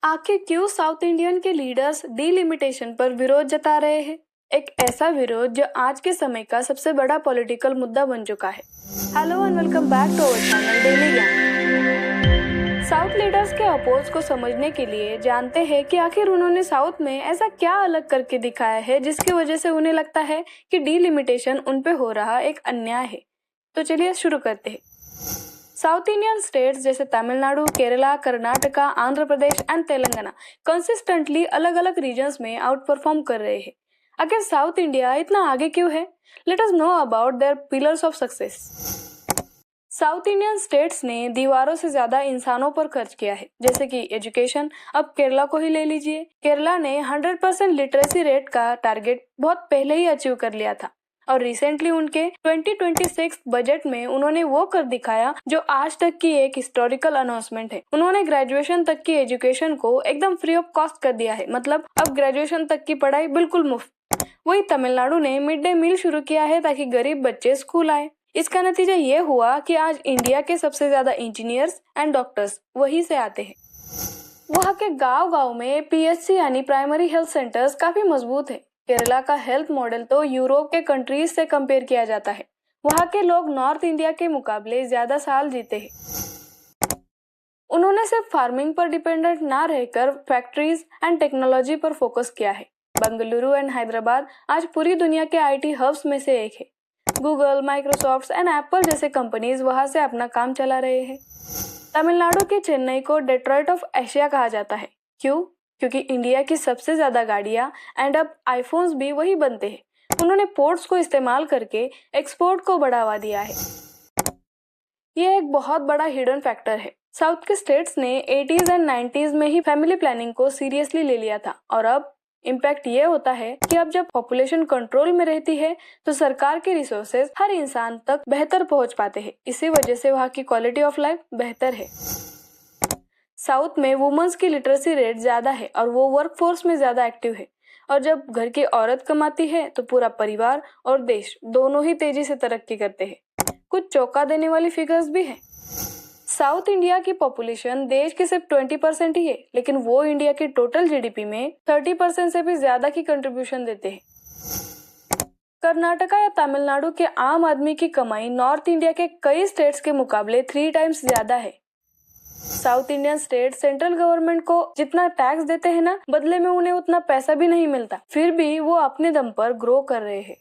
आखिर क्यों south Indian के लीडर्स डीलिमिटेशन पर विरोध जता रहे हैं? एक ऐसा विरोध जो आज के समय का सबसे बड़ा पॉलिटिकल मुद्दा बन चुका है। Hello and welcome back to our channel daily Gyan. South leaders के अपोज को समझने के लिए जानते हैं कि आखिर उन्होंने साउथ में ऐसा क्या अलग करके दिखाया है जिसकी वजह से उन्हें लगता है कि डीलिमिटेशन उन पे हो रहा एक अन्याय है। तो चलिए शुरू करते हैं। साउथ इंडियन स्टेट्स जैसे तमिलनाडु, केरला, कर्नाटका, आंध्र प्रदेश एंड तेलंगाना कंसिस्टेंटली अलग अलग रीजन्स में आउट परफॉर्म कर रहे हैं। आखिर साउथ इंडिया इतना आगे क्यों है? Let us know about their pillars of success. South Indian states ने दीवारों से ज्यादा इंसानों पर खर्च किया है, जैसे कि एजुकेशन। अब केरला को ही ले लीजिए। केरला ने 100% लिटरेसी रेट का टारगेट बहुत पहले ही अचीव कर लिया था और रिसेंटली उनके 2026 बजट में उन्होंने वो कर दिखाया जो आज तक की एक हिस्टोरिकल अनाउंसमेंट है। उन्होंने ग्रेजुएशन तक की एजुकेशन को एकदम फ्री ऑफ कॉस्ट कर दिया है, मतलब अब ग्रेजुएशन तक की पढ़ाई बिल्कुल मुफ्त। वही तमिलनाडु ने मिड डे मील शुरू किया है ताकि गरीब बच्चे स्कूल आए। इसका नतीजा ये हुआ कि आज इंडिया के सबसे ज्यादा इंजीनियर्स एंड डॉक्टर्स वहीं से आते हैं। वहाँ के गांव-गांव में पीएचसी यानी प्राइमरी हेल्थ सेंटर्स काफी मजबूत है। केरला का हेल्थ मॉडल तो यूरोप के कंट्रीज से कंपेयर किया जाता है। वहाँ के लोग नॉर्थ इंडिया के मुकाबले ज्यादा साल जीते हैं। उन्होंने सिर्फ फार्मिंग पर डिपेंडेंट ना रहकर फैक्ट्रीज एंड टेक्नोलॉजी पर फोकस किया है। बेंगलुरु एंड हैदराबाद आज पूरी दुनिया के आईटी हब्स में से एक है। गूगल, माइक्रोसॉफ्ट एंड एप्पल जैसे कंपनीज वहां से अपना काम चला रहे हैं। तमिलनाडु के चेन्नई को डेट्रॉइट ऑफ एशिया कहा जाता है। क्यों? क्योंकि इंडिया की सबसे ज्यादा गाड़ियां एंड अब आईफोन्स भी वही बनते हैं। उन्होंने पोर्ट्स को इस्तेमाल करके एक्सपोर्ट को बढ़ावा दिया है। ये एक बहुत बड़ा हिडन फैक्टर है। साउथ के स्टेट्स ने 80s एंड 90s में ही फैमिली प्लानिंग को सीरियसली ले लिया था और अब इम्पैक्ट ये होता है कि अब जब पॉपुलेशन कंट्रोल में रहती है तो सरकार के रिसोर्सेज हर इंसान तक बेहतर पहुंच पाते हैं। इसी वजह से वहाँ की क्वालिटी ऑफ लाइफ बेहतर है। साउथ में वुमेन्स की लिटरेसी रेट ज्यादा है और वो वर्कफोर्स में ज्यादा एक्टिव है। और जब घर की औरत कमाती है तो पूरा परिवार और देश दोनों ही तेजी से तरक्की करते हैं। कुछ चौंका देने वाली फिगर्स भी हैं। साउथ इंडिया की पॉपुलेशन देश की सिर्फ 20% ही है, लेकिन वो इंडिया की टोटल जीडीपी में 30% से भी ज्यादा की कंट्रीब्यूशन देते हैं। कर्नाटका या तमिलनाडु के आम आदमी की कमाई नॉर्थ इंडिया के कई स्टेट्स के मुकाबले 3 टाइम्स ज्यादा है। South Indian state central government को जितना टैक्स देते हैं ना, बदले में उन्हें उतना पैसा भी नहीं मिलता, फिर भी वो अपने दम पर ग्रो कर रहे हैं।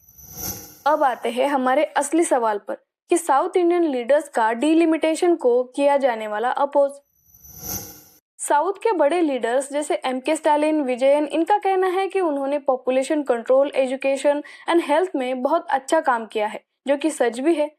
अब आते हैं हमारे असली सवाल पर कि साउथ इंडियन लीडर्स का डीलिमिटेशन को किया जाने वाला अपोज। साउथ के बड़े लीडर्स जैसे एमके स्टालिन, विजयन, इनका कहना है कि उन्होंने population control, education and health में बहुत अच्छा काम किया है, जो कि सच भी है।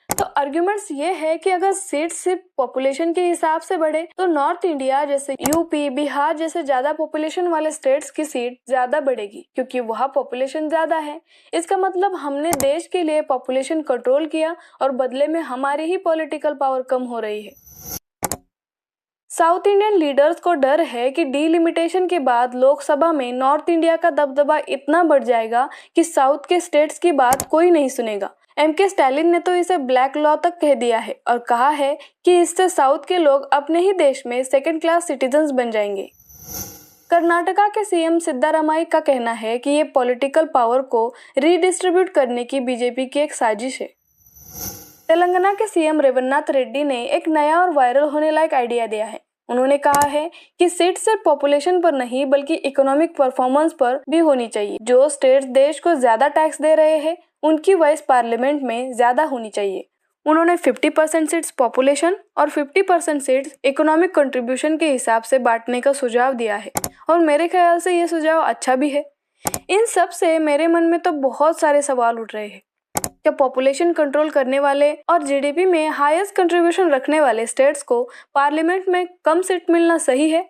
तो आर्ग्यूमेंट्स ये है कि अगर सीट सिर्फ पॉपुलेशन के हिसाब से बढ़े तो नॉर्थ इंडिया जैसे यूपी, बिहार जैसे ज्यादा पॉपुलेशन वाले स्टेट्स की सीट ज्यादा बढ़ेगी क्योंकि वहाँ पॉपुलेशन ज्यादा है। इसका मतलब हमने देश के लिए पॉपुलेशन कंट्रोल किया और बदले में हमारी ही पॉलिटिकल पावर कम हो रही है। साउथ इंडियन लीडर्स को डर है कि डीलिमिटेशन के बाद लोकसभा में नॉर्थ इंडिया का दबदबा इतना बढ़ जाएगा कि साउथ के स्टेट्स की बात कोई नहीं सुनेगा। एमके स्टालिन ने तो इसे ब्लैक लॉ तक कह दिया है और कहा है कि इससे साउथ के लोग अपने ही देश में सेकंड क्लास सिटीजन्स बन जाएंगे। कर्नाटका के सीएम सिद्धारामैया का कहना है कि ये पॉलिटिकल पावर को रीडिस्ट्रीब्यूट करने की बीजेपी की एक साजिश है। तेलंगाना के सीएम रेवन्नाथ रेड्डी ने एक नया और वायरल होने लायक आइडिया दिया है। उन्होंने कहा है कि सीट सिर्फ पॉपुलेशन पर नहीं बल्कि इकोनॉमिक परफॉर्मेंस पर भी होनी चाहिए। जो स्टेट्स देश को ज्यादा टैक्स दे रहे हैं उनकी वॉइस पार्लियामेंट में ज्यादा होनी चाहिए। उन्होंने 50% सीट्स पॉपुलेशन और 50% सीट्स इकोनॉमिक कंट्रीब्यूशन के हिसाब से बांटने का सुझाव दिया है और मेरे ख्याल से ये सुझाव अच्छा भी है। इन सब से मेरे मन में तो बहुत सारे सवाल उठ रहे हैं। क्या पॉपुलेशन कंट्रोल करने वाले और जीडीपी में हाईएस्ट कंट्रीब्यूशन रखने वाले स्टेट्स को पार्लियामेंट में कम सीट मिलना सही है?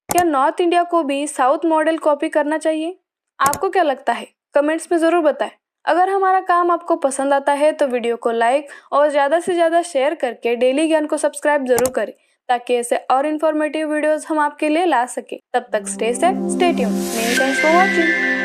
क्या नॉर्थ इंडिया को भी साउथ मॉडल कॉपी करना चाहिए? आपको क्या लगता है? कमेंट्स में जरूर बताएं। अगर हमारा काम आपको पसंद आता है तो वीडियो को लाइक और ज़्यादा से ज़्यादा शेयर करके डेली ज्ञान को सब्सक्राइब जरूर करें ताकि ऐसे और इन्फॉर्मेटिव वीडियोस हम आपके लिए ला सके। तब तक stay safe, stay tuned. Many thanks for watching.